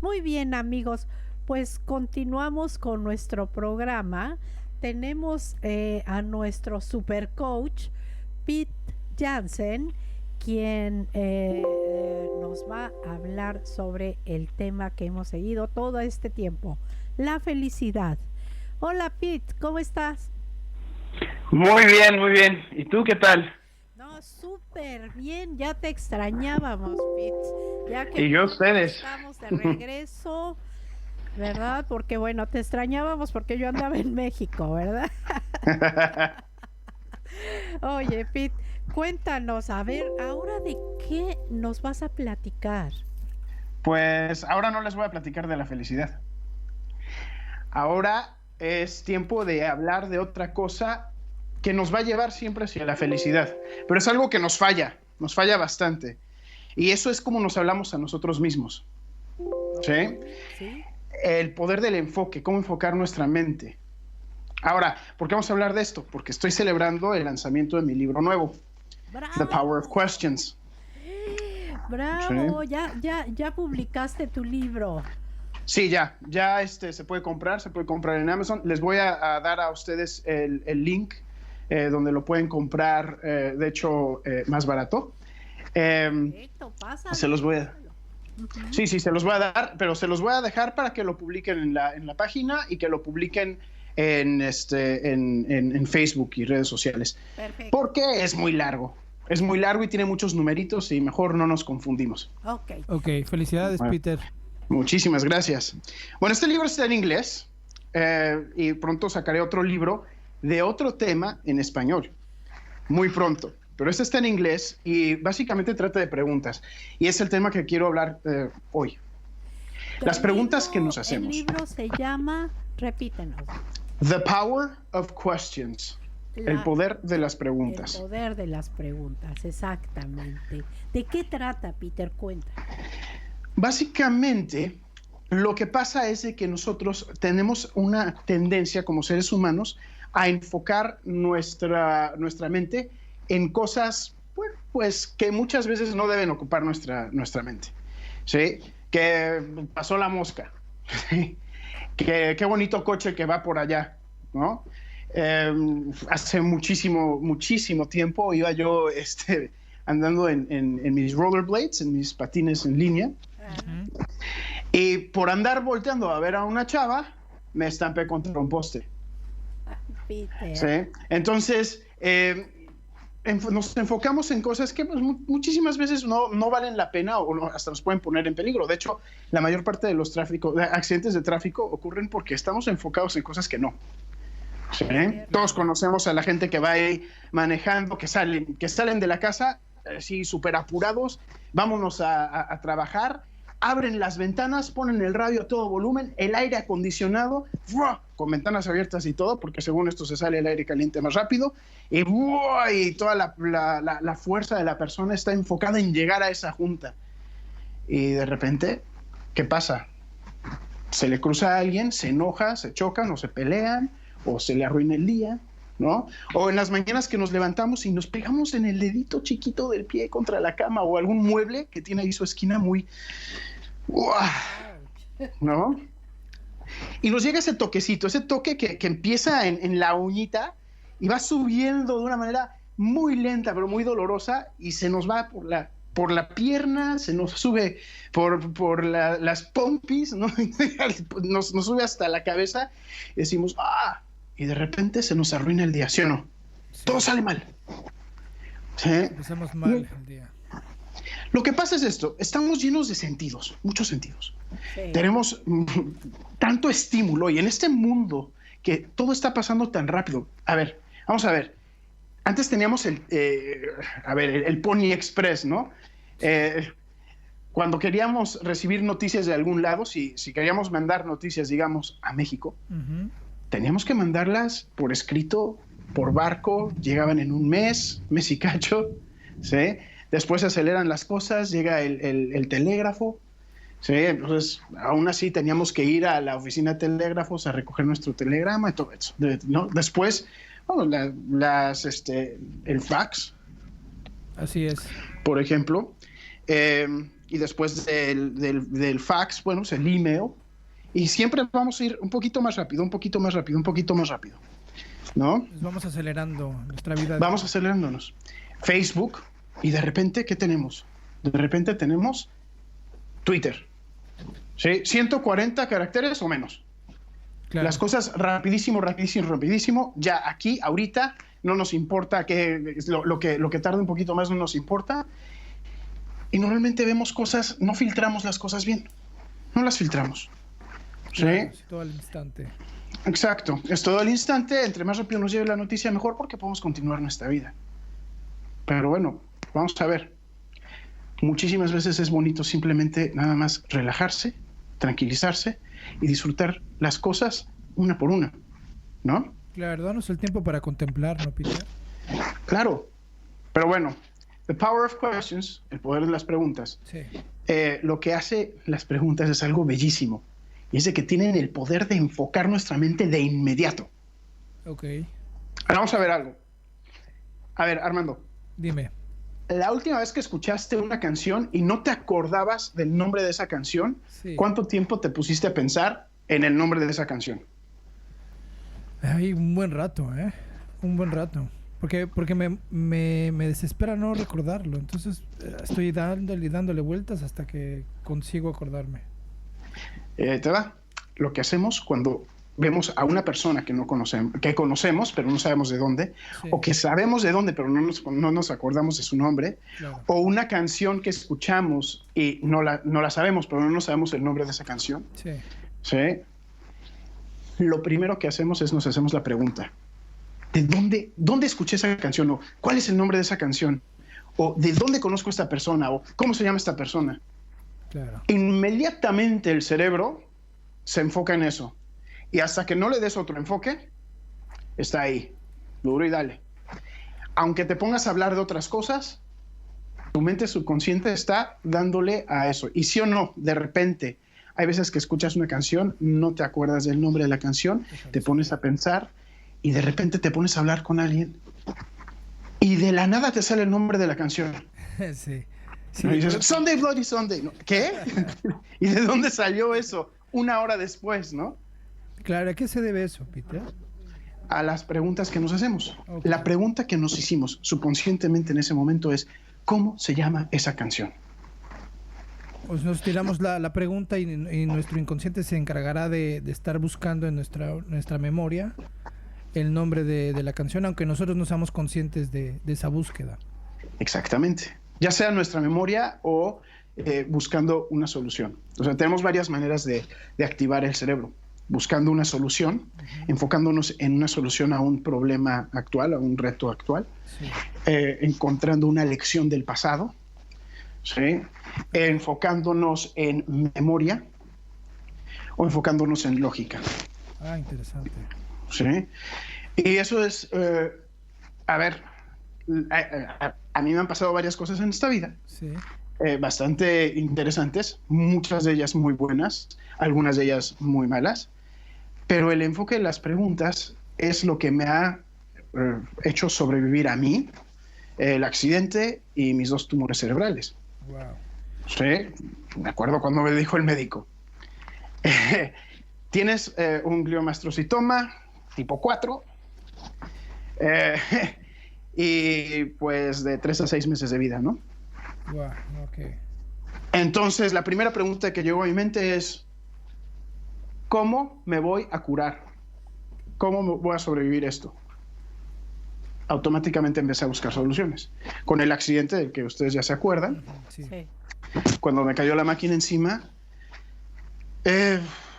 Muy bien, amigos, pues continuamos con nuestro programa. Tenemos a nuestro super coach, Pete Jansen, quien nos va a hablar sobre el tema que hemos seguido todo este tiempo, la felicidad. Hola, Pete, ¿cómo estás? Muy bien, muy bien. ¿Y tú qué tal? No, súper bien, ya te extrañábamos, Pete, ya que Y yo por a fin ustedes. estamos de regreso. ¿Verdad? Porque bueno, te extrañábamos porque yo andaba en México, ¿verdad? Oye, Pete, cuéntanos, a ver, ahora de qué nos vas a platicar. Pues ahora no les voy a platicar de la felicidad. Ahora es tiempo de hablar de otra cosa que nos va a llevar siempre hacia la felicidad. Pero es algo que nos falla bastante. Y eso es como nos hablamos a nosotros mismos. Ok, ¿Sí? sí. El poder del enfoque, cómo enfocar nuestra mente. Ahora, ¿por qué vamos a hablar de esto? Porque estoy celebrando el lanzamiento de mi libro nuevo, The Power of ¡Bravo! Questions. ¿Sí? ¡Bravo! Ya publicaste tu libro. Sí, ya se puede comprar en Amazon. Les voy a dar a ustedes el link donde lo pueden comprar, de hecho, más barato. Perfecto, Se pásalo, los voy a... pásalo. Ujú. Sí, se los voy a dar, pero se los voy a dejar para que lo publiquen en la página y que lo publiquen en Facebook y redes sociales. Perfecto. Porque es muy largo. Es muy largo y tiene muchos numeritos y mejor no nos confundimos. Ok. Ok, felicidades, Bueno, Peter. muchísimas gracias. Bueno, este libro está en inglés y pronto sacaré otro libro de otro tema en español, muy pronto. Pero este está en inglés y básicamente trata de preguntas. Y es el tema que quiero hablar hoy. Las preguntas que nos El hacemos. libro se llama, repítenos, The Power of Questions. El la, poder de las el preguntas. poder de las preguntas, exactamente. ¿De qué trata, Peter? Cuenta. Básicamente, lo que pasa es de que nosotros tenemos una tendencia como seres humanos a enfocar nuestra mente en cosas, bueno, pues que muchas veces no deben ocupar nuestra mente. ¿Sí? Que pasó la mosca. Qué bonito coche que va por allá, ¿no? Hace muchísimo tiempo iba yo andando en mis rollerblades, en mis patines en línea, Ajá. y por andar volteando a ver a una chava, me estampé contra un poste. Peter. ¿Sí? Entonces, nos enfocamos en cosas que pues, muchísimas veces no valen la pena o hasta nos pueden poner en peligro. De hecho, la mayor parte de los accidentes de tráfico ocurren porque estamos enfocados en cosas que no. ¿Sí? Todos conocemos a la gente que va ahí manejando, que salen de la casa así súper apurados, vámonos a trabajar, abren las ventanas, ponen el radio a todo volumen, el aire acondicionado, ¡fua!, con ventanas abiertas y todo, porque según esto se sale el aire caliente más rápido, y toda la fuerza de la persona está enfocada en llegar a esa junta. Y de repente, ¿qué pasa? Se le cruza a alguien, se enoja, se chocan o se pelean, o se le arruina el día, ¿no? O en las mañanas que nos levantamos y nos pegamos en el dedito chiquito del pie contra la cama o algún mueble que tiene ahí su esquina muy... ¡Uah! ¿No? Y nos llega ese toquecito, ese toque que empieza en la uñita y va subiendo de una manera muy lenta, pero muy dolorosa, y se nos va por la pierna, se nos sube por las pompis, ¿no? nos sube hasta la cabeza y decimos, ¡ah! Y de repente se nos arruina el día, ¿sí o no? Sí. Todo sale mal. ¿Sí? Empezamos mal el día. Lo que pasa es esto, estamos llenos de sentidos, muchos sentidos. Sí. Tenemos tanto estímulo y en este mundo que todo está pasando tan rápido. A ver, vamos a ver. Antes teníamos el Pony Express, ¿no? Cuando queríamos recibir noticias de algún lado, si queríamos mandar noticias, digamos, a México, teníamos que mandarlas por escrito, por barco, llegaban en un mes y cacho, ¿sí? Después se aceleran las cosas, llega el telégrafo, ¿sí? Entonces, aún así teníamos que ir a la oficina de telégrafos a recoger nuestro telegrama y todo eso, ¿no? Después, bueno, el fax. Así es. Por ejemplo. y después del fax, bueno, pues el email, y siempre vamos a ir un poquito más rápido, un poquito más rápido, un poquito más rápido, ¿no? Pues vamos acelerando nuestra vida. Vamos acelerándonos. Facebook, y de repente, ¿qué tenemos? De repente tenemos Twitter, ¿sí? 140 caracteres o menos. Claro. Las cosas rapidísimo, rapidísimo, rapidísimo. Ya aquí, ahorita, no nos importa lo que tarde un poquito más, no nos importa. Y normalmente vemos cosas, no filtramos las cosas bien. No las filtramos. ¿Sí? Claro, es todo al instante. Exacto. Es todo al instante. Entre más rápido nos llegue la noticia, mejor, porque podemos continuar nuestra vida. Pero bueno, vamos a ver. Muchísimas veces es bonito simplemente nada más relajarse, tranquilizarse y disfrutar las cosas una por una, ¿no? Claro, danos el tiempo para contemplar, ¿no, Peter? Claro. Pero bueno, the power of questions, el poder de las preguntas. Sí. Lo que hace las preguntas es algo bellísimo. Y es de que tienen el poder de enfocar nuestra mente de inmediato. Ok. Ahora vamos a ver algo. A ver, Armando. Dime. La última vez que escuchaste una canción y no te acordabas del nombre de esa canción, Sí. ¿cuánto tiempo te pusiste a pensar en el nombre de esa canción? Ay, un buen rato, ¿eh? Un buen rato. Porque me desespera no recordarlo. Entonces estoy dándole vueltas hasta que consigo acordarme. Te va. Lo que hacemos cuando vemos a una persona que conocemos, pero no sabemos de dónde, Sí. o que sabemos de dónde, pero no nos acordamos de su nombre, Claro. o una canción que escuchamos y no la sabemos, pero no sabemos el nombre de esa canción, Sí. ¿sí? Lo primero que hacemos es nos hacemos la pregunta: ¿de dónde escuché esa canción? ¿O cuál es el nombre de esa canción? ¿O de dónde conozco a esta persona? ¿O cómo se llama esta persona? Claro. Inmediatamente el cerebro se enfoca en eso. Y hasta que no le des otro enfoque, está ahí, duro y dale. Aunque te pongas a hablar de otras cosas, tu mente subconsciente está dándole a eso. Y sí o no, de repente, hay veces que escuchas una canción, no te acuerdas del nombre de la canción, te pones a pensar y de repente te pones a hablar con alguien y de la nada te sale el nombre de la canción. Sí. Y dices, Sunday Bloody Sunday. ¿No? ¿Qué? ¿Y de dónde salió eso? Una hora después, ¿no? Claro, ¿a qué se debe eso, Peter? A las preguntas que nos hacemos. Okay. La pregunta que nos hicimos subconscientemente en ese momento es: ¿cómo se llama esa canción? Pues nos tiramos la pregunta y nuestro inconsciente se encargará de estar buscando en nuestra memoria el nombre de la canción, aunque nosotros no seamos conscientes de esa búsqueda. Exactamente. Ya sea nuestra memoria o buscando una solución. O sea, tenemos varias maneras de activar el cerebro. Buscando una solución, enfocándonos en una solución a un problema actual, a un reto actual, Sí. Encontrando una lección del pasado, ¿sí? Enfocándonos en memoria o enfocándonos en lógica. Ah, interesante. ¿Sí? Y eso es, a ver, a mí me han pasado varias cosas en esta vida, Sí. bastante interesantes, muchas de ellas muy buenas, algunas de ellas muy malas, pero el enfoque de las preguntas es lo que me ha hecho sobrevivir a mí, el accidente y mis 2 tumores cerebrales. Wow. Sí, me acuerdo cuando me dijo el médico: tienes un gliomastrocitoma tipo 4 y pues de 3 a 6 meses de vida, ¿no? Wow, ok. Entonces la primera pregunta que llegó a mi mente es: ¿cómo me voy a curar? ¿Cómo me voy a sobrevivir esto? Automáticamente empecé a buscar soluciones. Con el accidente del que ustedes ya se acuerdan, Sí. Sí. cuando me cayó la máquina encima,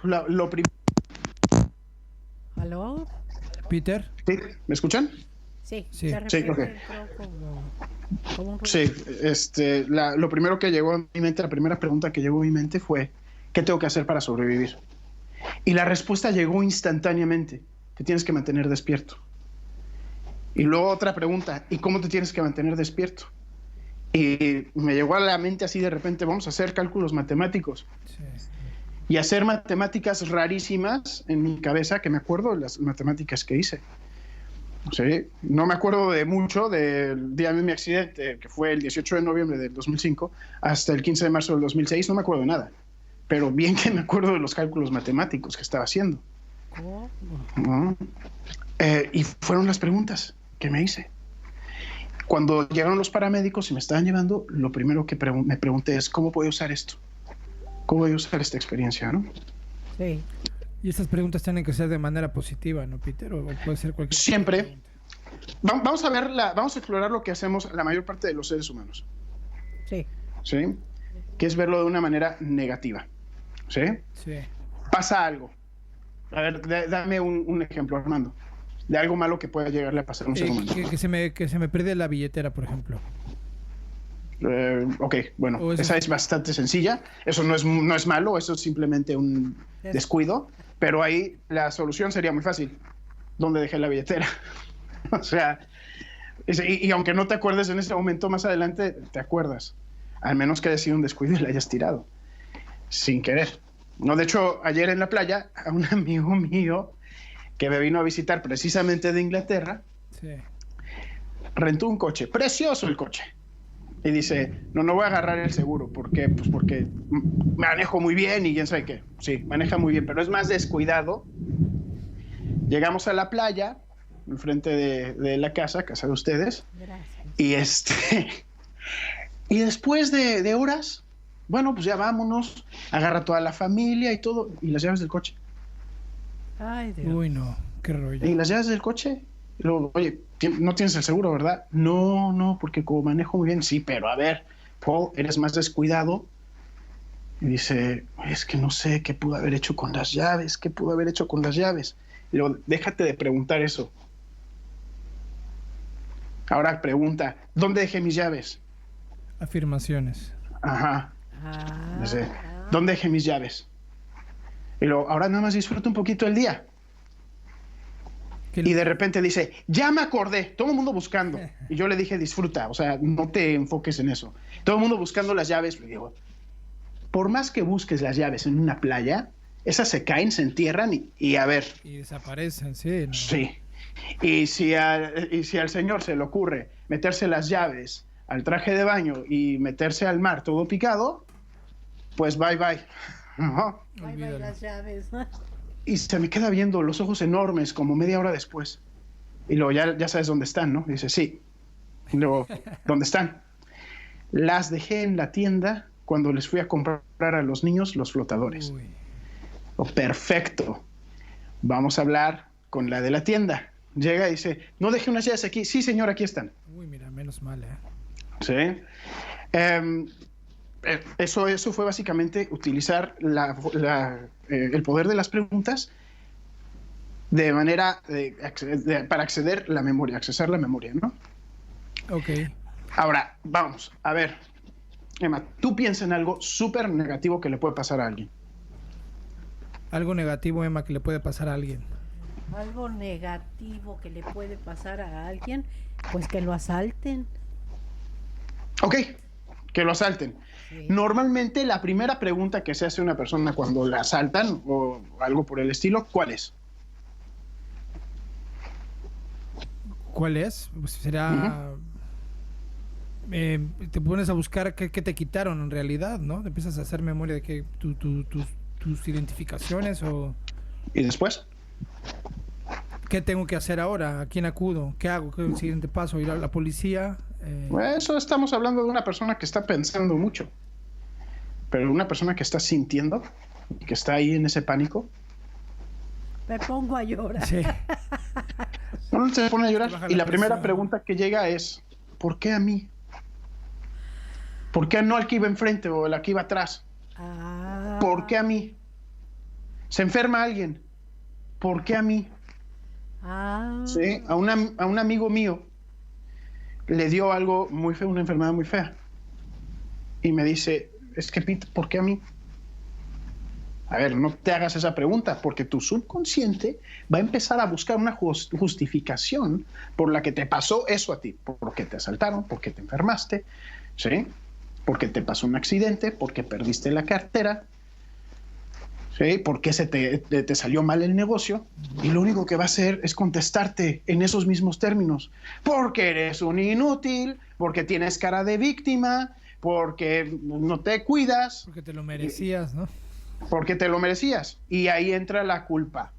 lo primero... ¿Aló? Peter. ¿Sí? ¿Me escuchan? Sí. Sí. De repente ok. entró como un ruido. Sí, lo primero que llegó a mi mente, la primera pregunta que llegó a mi mente fue: ¿qué tengo que hacer para sobrevivir? Y la respuesta llegó instantáneamente: te tienes que mantener despierto. Y luego otra pregunta: ¿y cómo te tienes que mantener despierto? Y me llegó a la mente así de repente: vamos a hacer cálculos matemáticos. Sí. Y hacer matemáticas rarísimas en mi cabeza, que me acuerdo de las matemáticas que hice. Sí, no me acuerdo de mucho del día de mi accidente, que fue el 18 de noviembre del 2005, hasta el 15 de marzo del 2006, no me acuerdo de nada. Pero bien que me acuerdo de los cálculos matemáticos que estaba haciendo. ¿Cómo? ¿No? Y fueron las preguntas que me hice. Cuando llegaron los paramédicos y me estaban llevando, lo primero que me pregunté es, ¿cómo voy a usar esto? ¿Cómo voy a usar esta experiencia, no? Sí. Y estas preguntas tienen que ser de manera positiva, ¿no, Peter? O puede ser cualquier Siempre. pregunta. Vamos a explorar lo que hacemos la mayor parte de los seres humanos. Sí. ¿Sí? Que es verlo de una manera negativa. ¿Sí? Sí. Pasa algo. A ver, dame un ejemplo, Armando, de algo malo que pueda llegarle a pasar a un ser humano. Que se me pierde la billetera, por ejemplo. Ok, bueno, Eso esa es bastante sencilla. Eso no es malo, eso es simplemente un descuido. Pero ahí la solución sería muy fácil. ¿Dónde dejé la billetera? O sea, y aunque no te acuerdes en ese momento, más adelante te acuerdas. Al menos que haya sido un descuido y la hayas tirado. Sin querer. No, de hecho, ayer en la playa, a un amigo mío que me vino a visitar precisamente de Inglaterra, Sí. rentó un coche. Precioso el coche. Y dice, no voy a agarrar el seguro. ¿Por qué? Pues porque manejo muy bien y quién sabe qué. Sí, maneja muy bien, pero es más descuidado. Llegamos a la playa, enfrente de la casa de ustedes. Gracias. Y después de horas, bueno, pues ya vámonos. Agarra toda la familia y todo. Y las llaves del coche. Ay, Dios. Uy, no. Qué rollo. Y las llaves del coche. Y luego, oye, no tienes el seguro, ¿verdad? No, porque como manejo muy bien. Sí, pero a ver, Paul, eres más descuidado. Y dice, es que no sé qué pudo haber hecho con las llaves. ¿Qué pudo haber hecho con las llaves? Y luego, déjate de preguntar eso. Ahora pregunta, ¿dónde dejé mis llaves? Afirmaciones. Ajá. Ah, Dice, ¿dónde dejé mis llaves? Y luego, ahora nada más disfruta un poquito el día. Y de repente dice, ya me acordé, todo el mundo buscando. Y yo le dije, disfruta, o sea, no te enfoques en eso. Todo el mundo buscando las llaves. Le digo, por más que busques las llaves en una playa, esas se caen, se entierran y a ver. Y desaparecen, sí. ¿No? Sí. Y si al señor se le ocurre meterse las llaves al traje de baño y meterse al mar todo picado, pues bye. Ajá. Bye, bye, las llaves. Y se me queda viendo los ojos enormes como media hora después. Y luego ya sabes dónde están, ¿no? Y dice, sí. Y luego, ¿dónde están? Las dejé en la tienda cuando les fui a comprar a los niños los flotadores. Uy. Oh, perfecto. Vamos a hablar con la de la tienda. Llega y dice, no dejé unas llaves aquí. Sí, señor, aquí están. Uy, mira, menos mal, Sí. Eso fue básicamente utilizar el poder de las preguntas de manera para acceder la memoria, accesar la memoria, ¿no? Ok. Ahora, vamos, a ver, Emma, tú piensa en algo súper negativo que le puede pasar a alguien. Algo negativo, Emma, que le puede pasar a alguien. Algo negativo que le puede pasar a alguien, pues que lo asalten. Ok, que lo asalten. Sí. Normalmente la primera pregunta que se hace a una persona cuando la asaltan o algo por el estilo, ¿cuál es? ¿Cuál es? Pues será... te pones a buscar qué te quitaron en realidad, ¿no? Te empiezas a hacer memoria de que tus identificaciones o... ¿Y después? ¿Qué tengo que hacer ahora? ¿A quién acudo? ¿Qué hago? ¿Qué es el siguiente paso? ¿Ir a la policía? Eso estamos hablando de una persona que está pensando mucho. Pero una persona que está sintiendo, que está ahí en ese pánico. Me pongo a llorar. Sí. No se pone a llorar. Baja Y la la primera presión. pregunta que llega es, ¿por qué a mí? ¿Por qué no al que iba enfrente o al que iba atrás? Ah, ¿Por qué a mí? ¿Se enferma alguien? ¿Por qué a mí? ah, ¿Sí? A un amigo mío le dio algo muy feo, una enfermedad muy fea. Y me dice, es que Pete, ¿por qué a mí? A ver, no te hagas esa pregunta, porque tu subconsciente va a empezar a buscar una justificación por la que te pasó eso a ti. Porque te asaltaron, porque te enfermaste, ¿sí? Porque te pasó un accidente, porque perdiste la cartera, ¿sí? ¿Por qué te salió mal el negocio? Y lo único que va a hacer es contestarte en esos mismos términos. Porque eres un inútil, porque tienes cara de víctima, porque no te cuidas. Porque te lo merecías, ¿no? Porque te lo merecías. Y ahí entra la culpa.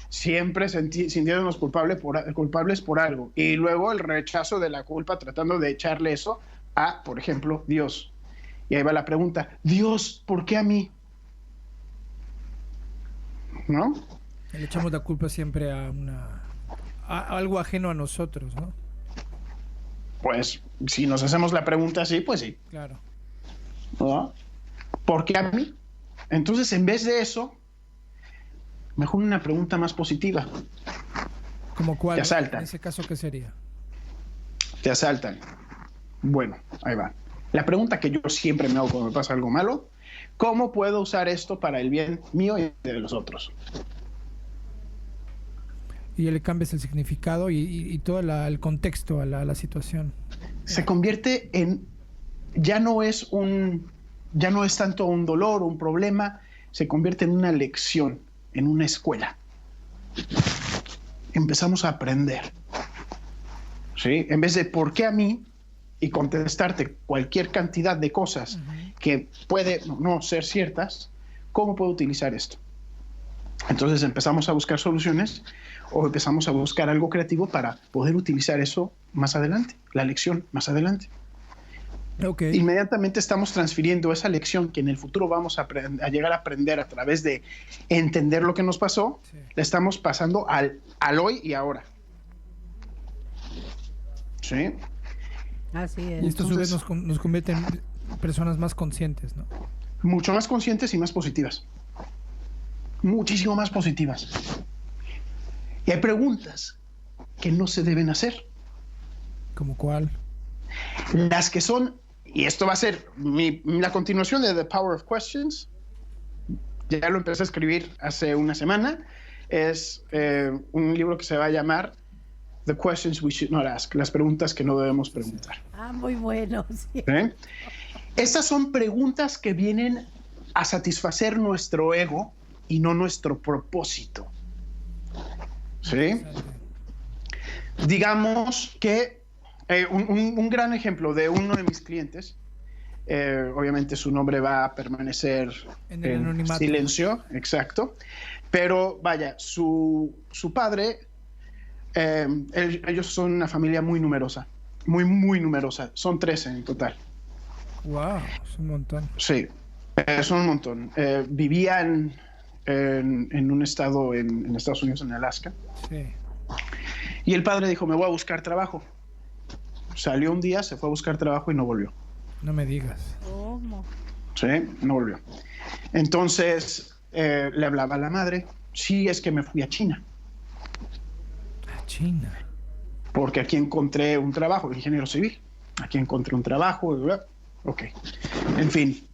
Siempre sintiéndonos culpables por algo. Y luego el rechazo de la culpa, tratando de echarle eso a, por ejemplo, Dios. Y ahí va la pregunta, Dios, ¿por qué a mí? ¿No? Le echamos la culpa siempre a algo ajeno a nosotros, ¿no? Pues si nos hacemos la pregunta así, pues sí. Claro. ¿No? ¿Por qué a mí? Entonces, en vez de eso, mejor una pregunta más positiva. ¿Como cuál? Te asaltan. En ese caso, ¿qué sería? Te asaltan. Bueno, ahí va. La pregunta que yo siempre me hago cuando me pasa algo malo, ¿cómo puedo usar esto para el bien mío y de los otros? Y ya le cambias el significado y todo el contexto a la situación. Se convierte en, ya no es tanto un dolor, un problema, se convierte en una lección, en una escuela. Empezamos a aprender. ¿Sí? En vez de ¿por qué a mí? Y contestarte cualquier cantidad de cosas que puede no ser ciertas, ¿cómo puedo utilizar esto? Entonces empezamos a buscar soluciones o empezamos a buscar algo creativo para poder utilizar eso más adelante, la lección más adelante. Okay. Inmediatamente estamos transfiriendo esa lección que en el futuro vamos a llegar a aprender a través de entender lo que nos pasó, sí. La estamos pasando al hoy y ahora. ¿Sí? Así es. Y esto a su vez nos convierte en personas más conscientes, ¿no? Mucho más conscientes y más positivas. Muchísimo más positivas. Y hay preguntas que no se deben hacer. ¿Cómo cuál? Las que son, y esto va a ser la continuación de The Power of Questions, ya lo empecé a escribir hace una semana, es un libro que se va a llamar The Questions We Should Not Ask, las preguntas que no debemos preguntar. Ah, muy bueno. Sí. ¿Sí? Estas son preguntas que vienen a satisfacer nuestro ego y no nuestro propósito. ¿Sí? Digamos que un gran ejemplo de uno de mis clientes, obviamente su nombre va a permanecer en silencio, exacto, pero vaya, su padre, ellos son una familia muy numerosa, muy numerosa, son 13 en total. Wow, es un montón. Sí, son un montón. Vivían en un estado en Estados Unidos, en Alaska. Sí. Y el padre dijo, me voy a buscar trabajo. Salió un día, se fue a buscar trabajo y no volvió. No me digas. ¿Cómo? Sí, no volvió. Entonces le hablaba a la madre, sí, es que me fui a China. ¿A China? Porque aquí encontré un trabajo, ingeniero civil. Aquí encontré un trabajo. Ok. En fin,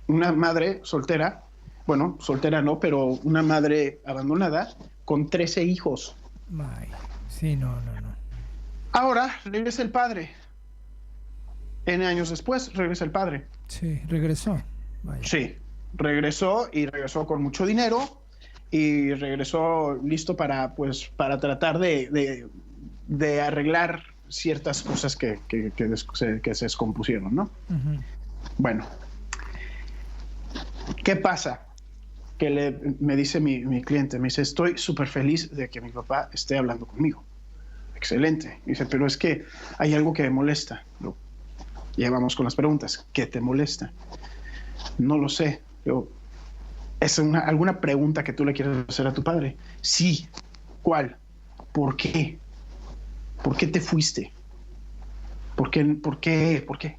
una madre soltera, bueno, soltera no, pero una madre abandonada con 13 hijos. May. Sí, no. Ahora regresa el padre. N años después regresa el padre. Sí, regresó. Vaya. Sí, regresó y regresó con mucho dinero y regresó listo para tratar de arreglar ciertas cosas que se descompusieron, ¿no? Uh-huh. Bueno, ¿qué pasa? Que me dice mi cliente, me dice, estoy súper feliz de que mi papá esté hablando conmigo. Excelente. Dice, pero es que hay algo que me molesta. Ya vamos con las preguntas. ¿Qué te molesta? No lo sé. ¿Es alguna pregunta que tú le quieres hacer a tu padre? Sí. ¿Cuál? ¿Por qué? ¿Por qué te fuiste? ¿Por qué?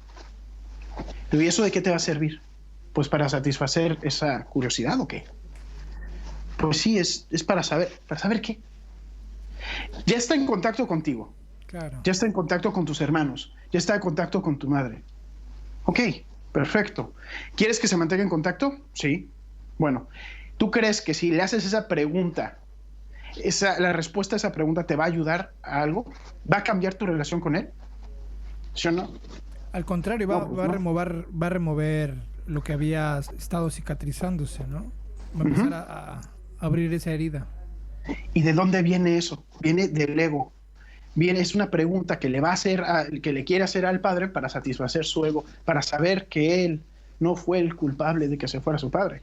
¿Y eso de qué te va a servir? Pues para satisfacer esa curiosidad, ¿o qué? Pues sí, es para saber qué. Ya está en contacto contigo. Claro. Ya está en contacto con tus hermanos. Ya está en contacto con tu madre. Ok, perfecto. ¿Quieres que se mantenga en contacto? Sí. Bueno, ¿tú crees que si le haces esa pregunta, la respuesta a esa pregunta te va a ayudar a algo? ¿Va a cambiar tu relación con él? ¿Sí o no? Al contrario, va a remover lo que había estado cicatrizándose, ¿no? Va a empezar a abrir esa herida. ¿Y de dónde viene eso? Viene del ego. Es una pregunta que le va a hacer, que le quiere hacer al padre para satisfacer su ego, para saber que él no fue el culpable de que se fuera su padre.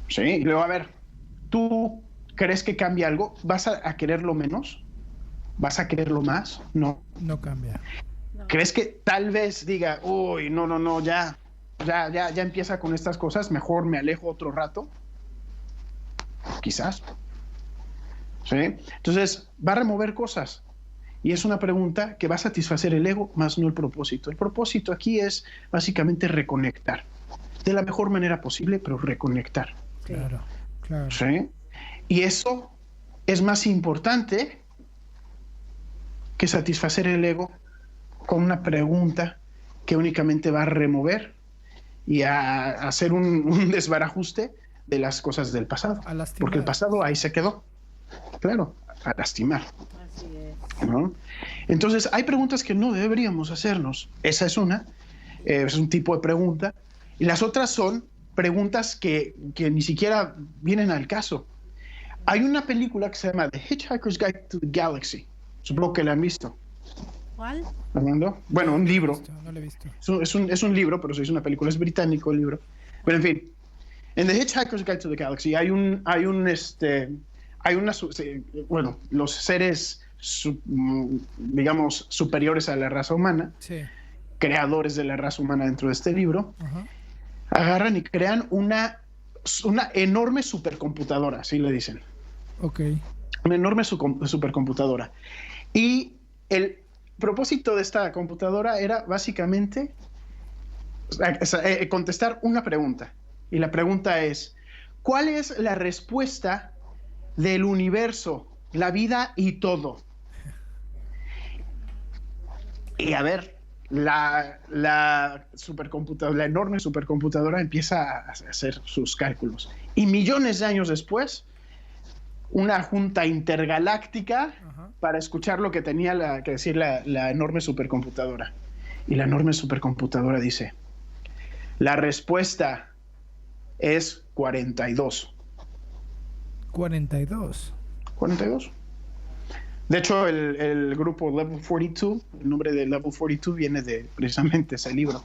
Sí, y luego, a ver, ¿tú crees que cambia algo? ¿Vas a quererlo menos? ¿Vas a quererlo más? No. No cambia. No. ¿Crees que tal vez diga, uy, no, ya empieza con estas cosas, mejor me alejo otro rato? Quizás. ¿Sí? Entonces, va a remover cosas. Y es una pregunta que va a satisfacer el ego, más no el propósito. El propósito aquí es básicamente reconectar. De la mejor manera posible, pero reconectar. Claro. ¿Sí? Y eso es más importante que satisfacer el ego con una pregunta que únicamente va a remover y a hacer un desbarajuste de las cosas del pasado. Porque el pasado ahí se quedó. Claro, a lastimar. Así es. ¿No? Entonces, hay preguntas que no deberíamos hacernos. Esa es una. Es un tipo de pregunta. Y las otras son preguntas que ni siquiera vienen al caso. Hay una película que se llama The Hitchhiker's Guide to the Galaxy. Supongo que la han visto. ¿Cuál? ¿Fernando? Bueno, un libro. No lo he visto. Es un libro, pero se hizo una película. Es británico el libro. Pero en fin. En The Hitchhiker's Guide to the Galaxy bueno, los seres, digamos, superiores a la raza humana, Sí. creadores de la raza humana dentro de este libro, Ajá. agarran y crean una enorme supercomputadora, así le dicen. Ok. Una enorme supercomputadora. Y el propósito de esta computadora era básicamente contestar una pregunta. Y la pregunta es, ¿cuál es la respuesta del universo, la vida y todo? Y a ver, la enorme supercomputadora empieza a hacer sus cálculos. Y millones de años después, una junta intergaláctica para escuchar lo que tenía que decir la enorme supercomputadora. Y la enorme supercomputadora dice, la respuesta es 42. 42. 42. De hecho, el grupo Level 42, el nombre de Level 42 viene de precisamente ese libro.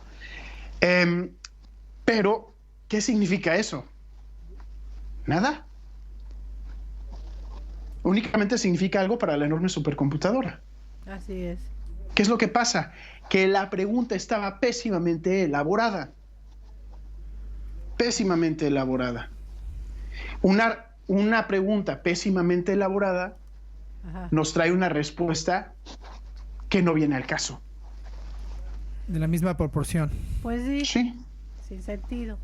Pero, ¿qué significa eso? Nada. Únicamente significa algo para la enorme supercomputadora. Así es. ¿Qué es lo que pasa? Que la pregunta estaba pésimamente elaborada. Pésimamente elaborada. Una pregunta pésimamente elaborada nos trae una respuesta que no viene al caso. De la misma proporción. Pues sí. Sí. Sin sentido.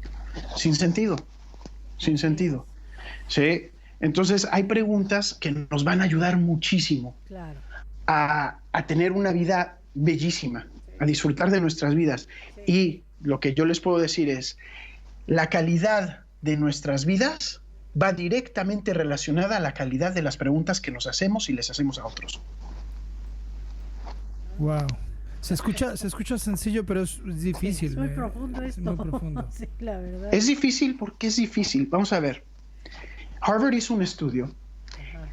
Sin sentido. Sin sentido. Sí. Entonces hay preguntas que nos van a ayudar muchísimo Claro. a tener una vida bellísima, a disfrutar de nuestras vidas. Sí. Y lo que yo les puedo decir es, la calidad de nuestras vidas va directamente relacionada a la calidad de las preguntas que nos hacemos y les hacemos a otros. Wow. Se escucha sencillo, pero es difícil. Es muy profundo es esto. muy profundo. Sí, la verdad. Es difícil porque es difícil. Vamos a ver. Harvard hizo un estudio.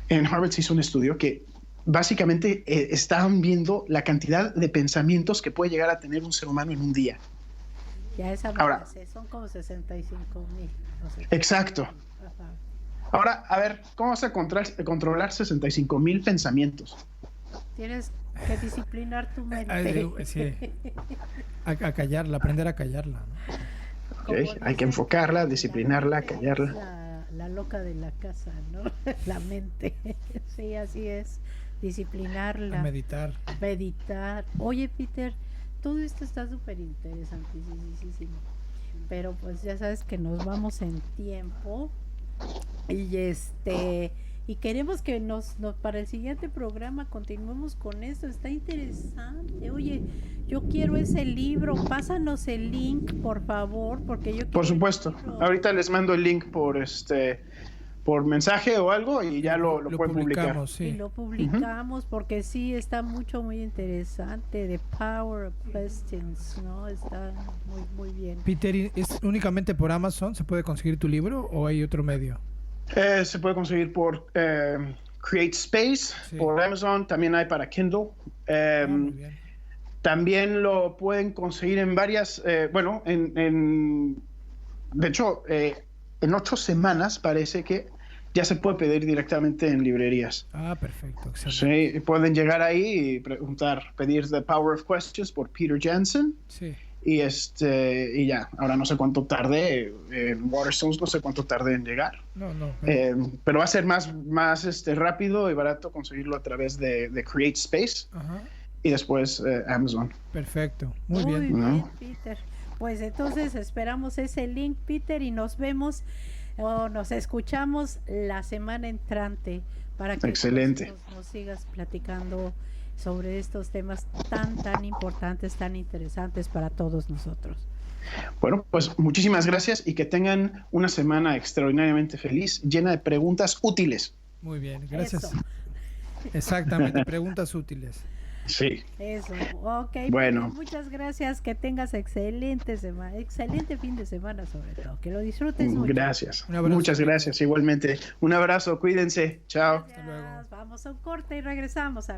En Harvard se hizo un estudio que básicamente estaban viendo la cantidad de pensamientos que puede llegar a tener un ser humano en un día. Ya esa Ahora, son como 65,000. No sé. Exacto. Ajá. Ahora, a ver, ¿cómo vas a controlar 65,000 pensamientos? Tienes que disciplinar tu mente. Sí. A callarla, aprender a callarla, ¿no? Okay. Hay que enfocarla, disciplinarla, callarla. La loca de la casa, ¿no? La mente. Sí, así es. Disciplinarla. A meditar. Meditar. Oye, Peter, todo esto está súper interesantísimo. Pero pues ya sabes que nos vamos en tiempo. Y queremos que nos para el siguiente programa continuemos con esto. Está interesante. Oye, yo quiero ese libro. Pásanos el link, por favor, porque yo quiero. Por supuesto. Ahorita les mando el link por mensaje o algo y ya lo pueden publicar. publicamos, sí. Y lo publicamos porque sí está muy interesante. The Power of Questions, ¿no? Está muy bien. Peter, ¿es únicamente por Amazon? ¿Se puede conseguir tu libro o hay otro medio? Se puede conseguir por Create Space, Sí. por Amazon, también hay para Kindle. Muy bien. También lo pueden conseguir en varias, de hecho, en 8 semanas parece que ya se puede pedir directamente en librerías. Ah, perfecto, excelente. Sí, pueden llegar ahí y pedir The Power of Questions por Peter Jansen. Sí. Y ya, ahora no sé cuánto tarde, Waterstones no sé cuánto tarde en llegar. No. Pero va a ser más rápido y barato conseguirlo a través de Create Space Ajá. y después Amazon. Perfecto. Muy Muy bien. ¿no? Peter. Pues entonces esperamos ese link, Peter, y nos vemos o nos escuchamos la semana entrante para que Excelente. nos sigas platicando sobre estos temas tan importantes, tan interesantes para todos nosotros. Bueno, pues muchísimas gracias y que tengan una semana extraordinariamente feliz, llena de preguntas útiles. Muy bien, gracias. Eso. Exactamente, preguntas útiles. Sí. Eso, ok. Bueno. Pues muchas gracias, que tengas excelente fin de semana sobre todo, que lo disfrutes mucho. Gracias. Un abrazo. Muchas gracias, igualmente. Un abrazo, cuídense. Chao. Gracias. luego. Vamos a un corte y regresamos a